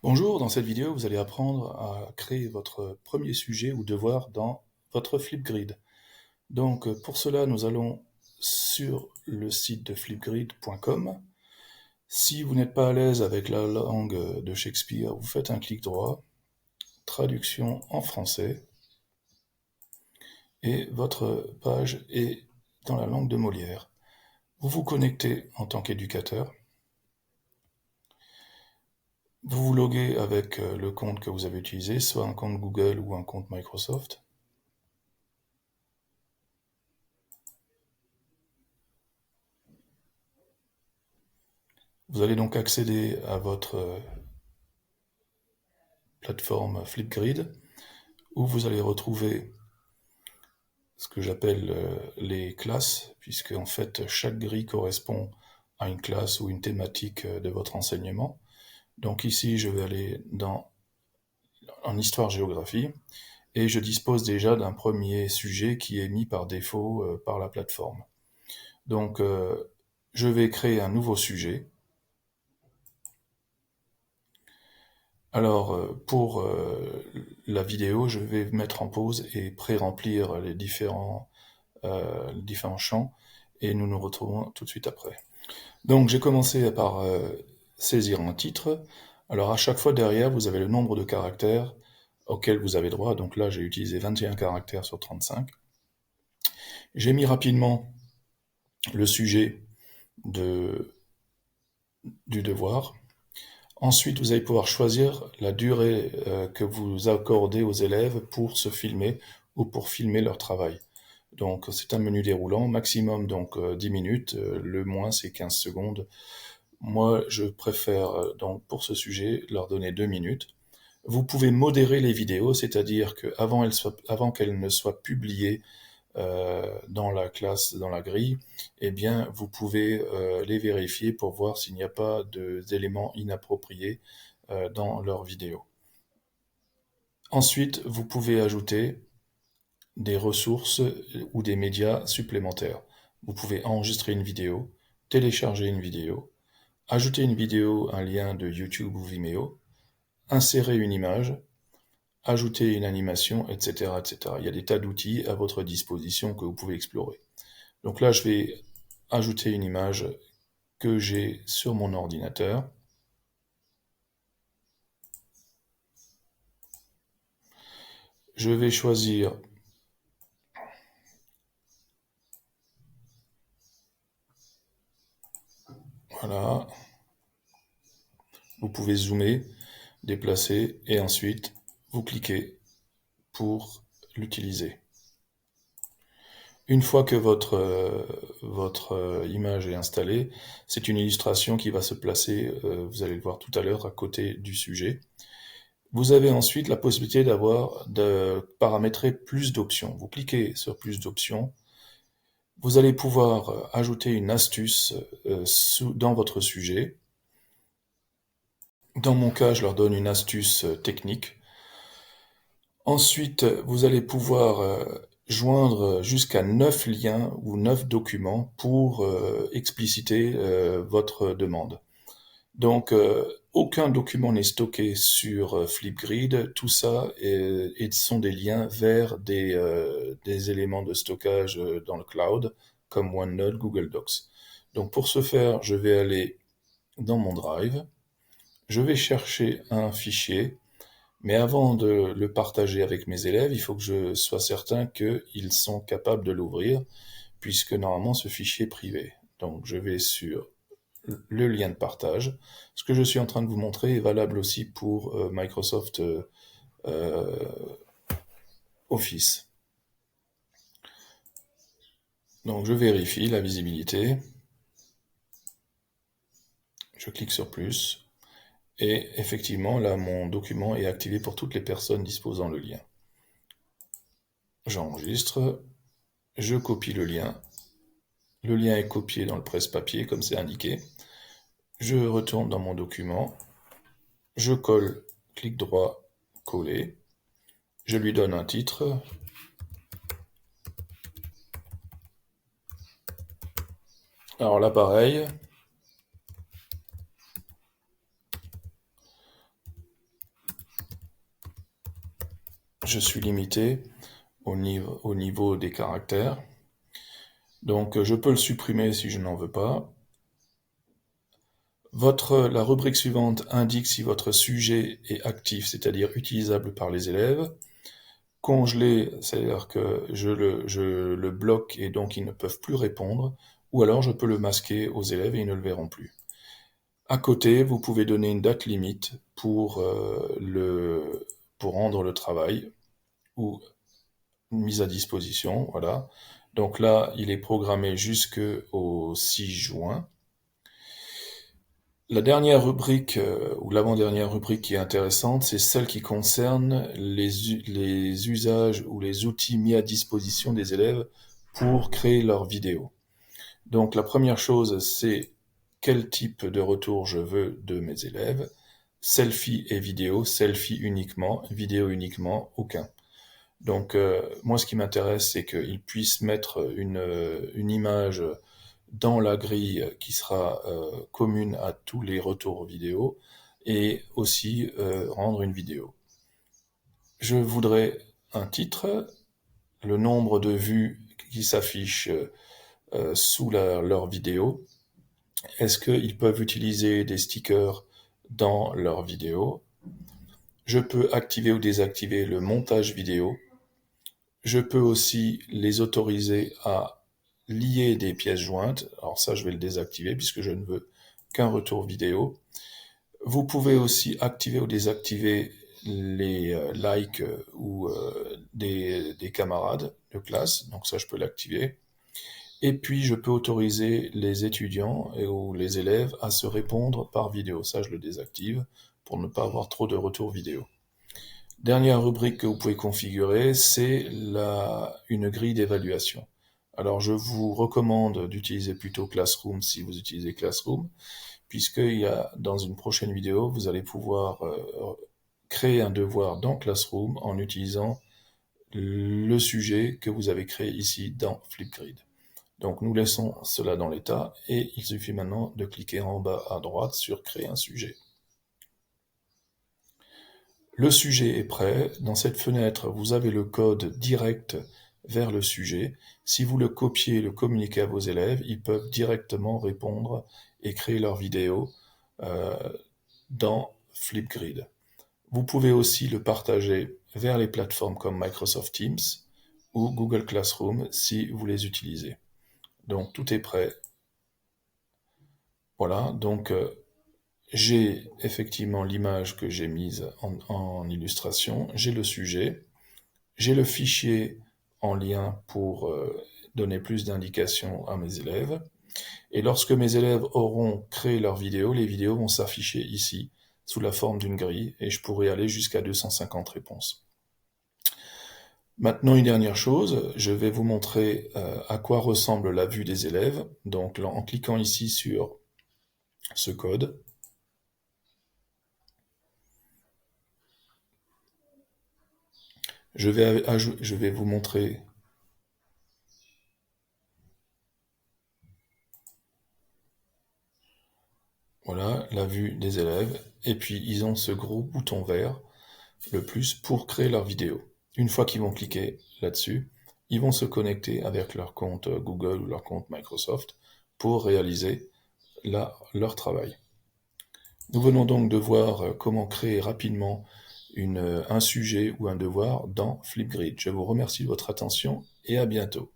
Bonjour, dans cette vidéo, vous allez apprendre à créer votre premier sujet ou devoir dans votre Flipgrid. Donc pour cela, nous allons sur le site de flipgrid.com. Si vous n'êtes pas à l'aise avec la langue de Shakespeare, vous faites un clic droit, traduction en français, et votre page est dans la langue de Molière. Vous vous connectez en tant qu'éducateur. Vous vous loguez avec le compte que vous avez utilisé, soit un compte Google ou un compte Microsoft. Vous allez donc accéder à votre plateforme Flipgrid, où vous allez retrouver ce que j'appelle les classes, puisque en fait chaque grille correspond à une classe ou une thématique de votre enseignement. Donc ici, je vais aller en histoire-géographie, et je dispose déjà d'un premier sujet qui est mis par défaut par la plateforme. Donc je vais créer un nouveau sujet. Alors, pour la vidéo, je vais mettre en pause et pré-remplir les différents champs, et nous nous retrouvons tout de suite après. Donc, j'ai commencé par saisir un titre. Alors, à chaque fois derrière, vous avez le nombre de caractères auxquels vous avez droit. Donc là, j'ai utilisé 21 caractères sur 35. J'ai mis rapidement le sujet du devoir. Ensuite, vous allez pouvoir choisir la durée que vous accordez aux élèves pour se filmer ou pour filmer leur travail. Donc, c'est un menu déroulant, maximum donc 10 minutes, le moins c'est 15 secondes. Moi, je préfère donc pour ce sujet leur donner 2 minutes. Vous pouvez modérer les vidéos, c'est-à-dire qu'avant qu'elles ne soient publiées dans la classe, dans la grille, eh bien, vous pouvez les vérifier pour voir s'il n'y a pas d'éléments inappropriés dans leur vidéo. Ensuite, vous pouvez ajouter des ressources ou des médias supplémentaires. Vous pouvez enregistrer une vidéo, télécharger une vidéo, ajouter une vidéo, un lien de YouTube ou Vimeo, insérer une image, ajouter une animation, etc., etc. Il y a des tas d'outils à votre disposition que vous pouvez explorer. Donc là, je vais ajouter une image que j'ai sur mon ordinateur. Je vais choisir voilà. Vous pouvez zoomer, déplacer et ensuite vous cliquez pour l'utiliser. Une fois que votre image est installée, c'est une illustration qui va se placer, vous allez le voir tout à l'heure, à côté du sujet. Vous avez ensuite la possibilité de paramétrer plus d'options. Vous cliquez sur plus d'options. Vous allez pouvoir ajouter une astuce dans votre sujet. Dans mon cas, je leur donne une astuce technique. Ensuite, vous allez pouvoir joindre jusqu'à 9 liens ou 9 documents pour expliciter votre demande. Donc, aucun document n'est stocké sur Flipgrid. Tout ça sont des liens vers des éléments de stockage dans le cloud, comme OneNote, Google Docs. Donc, pour ce faire, je vais aller dans mon Drive. Je vais chercher un fichier, mais avant de le partager avec mes élèves, il faut que je sois certain qu'ils sont capables de l'ouvrir, puisque normalement ce fichier est privé. Donc, je vais sur le lien de partage. Ce que je suis en train de vous montrer est valable aussi pour Microsoft Office. Donc je vérifie la visibilité, je clique sur plus, et effectivement là mon document est activé pour toutes les personnes disposant le lien. J'enregistre, je copie le lien est copié dans le presse-papier comme c'est indiqué, je retourne dans mon document, je colle, clic droit, coller, je lui donne un titre. Alors là pareil, je suis limité au niveau des caractères. Donc je peux le supprimer si je n'en veux pas. La rubrique suivante indique si votre sujet est actif, c'est-à-dire utilisable par les élèves. Congelé, c'est-à-dire que je le bloque et donc ils ne peuvent plus répondre, ou alors je peux le masquer aux élèves et ils ne le verront plus. À côté, vous pouvez donner une date limite pour rendre le travail ou une mise à disposition, voilà. Donc là, il est programmé jusqu'au 6 juin. La dernière rubrique, ou l'avant-dernière rubrique qui est intéressante, c'est celle qui concerne les usages ou les outils mis à disposition des élèves pour créer leurs vidéos. Donc la première chose, c'est quel type de retour je veux de mes élèves. Selfie et vidéo, selfie uniquement, vidéo uniquement, aucun. Donc moi ce qui m'intéresse, c'est qu'ils puissent mettre une image dans la grille qui sera commune à tous les retours vidéo et aussi rendre une vidéo. Je voudrais un titre, le nombre de vues qui s'affichent sous leur vidéo. Est-ce qu'ils peuvent utiliser des stickers dans leur vidéo? Je peux activer ou désactiver le montage vidéo. Je peux aussi les autoriser à lier des pièces jointes. Alors ça, je vais le désactiver puisque je ne veux qu'un retour vidéo. Vous pouvez aussi activer ou désactiver les likes ou des camarades de classe. Donc ça, je peux l'activer. Et puis, je peux autoriser les étudiants ou les élèves à se répondre par vidéo. Ça, je le désactive pour ne pas avoir trop de retours vidéo. Dernière rubrique que vous pouvez configurer, c'est une grille d'évaluation. Alors, je vous recommande d'utiliser plutôt Classroom si vous utilisez Classroom, dans une prochaine vidéo, vous allez pouvoir créer un devoir dans Classroom en utilisant le sujet que vous avez créé ici dans Flipgrid. Donc nous laissons cela dans l'état et il suffit maintenant de cliquer en bas à droite sur créer un sujet. Le sujet est prêt. Dans cette fenêtre, vous avez le code direct vers le sujet. Si vous le copiez et le communiquez à vos élèves, ils peuvent directement répondre et créer leur vidéo dans Flipgrid. Vous pouvez aussi le partager vers les plateformes comme Microsoft Teams ou Google Classroom si vous les utilisez. Donc tout est prêt. Voilà, donc j'ai effectivement l'image que j'ai mise en illustration, j'ai le sujet, j'ai le fichier en lien pour donner plus d'indications à mes élèves. Et lorsque mes élèves auront créé leurs vidéos, les vidéos vont s'afficher ici, sous la forme d'une grille, et je pourrai aller jusqu'à 250 réponses. Maintenant, une dernière chose, je vais vous montrer à quoi ressemble la vue des élèves. Donc, en cliquant ici sur ce code, je vais vous montrer voilà, la vue des élèves. Et puis, ils ont ce gros bouton vert, le plus, pour créer leur vidéo. Une fois qu'ils vont cliquer là-dessus, ils vont se connecter avec leur compte Google ou leur compte Microsoft pour réaliser leur travail. Nous venons donc de voir comment créer rapidement un sujet ou un devoir dans Flipgrid. Je vous remercie de votre attention et à bientôt.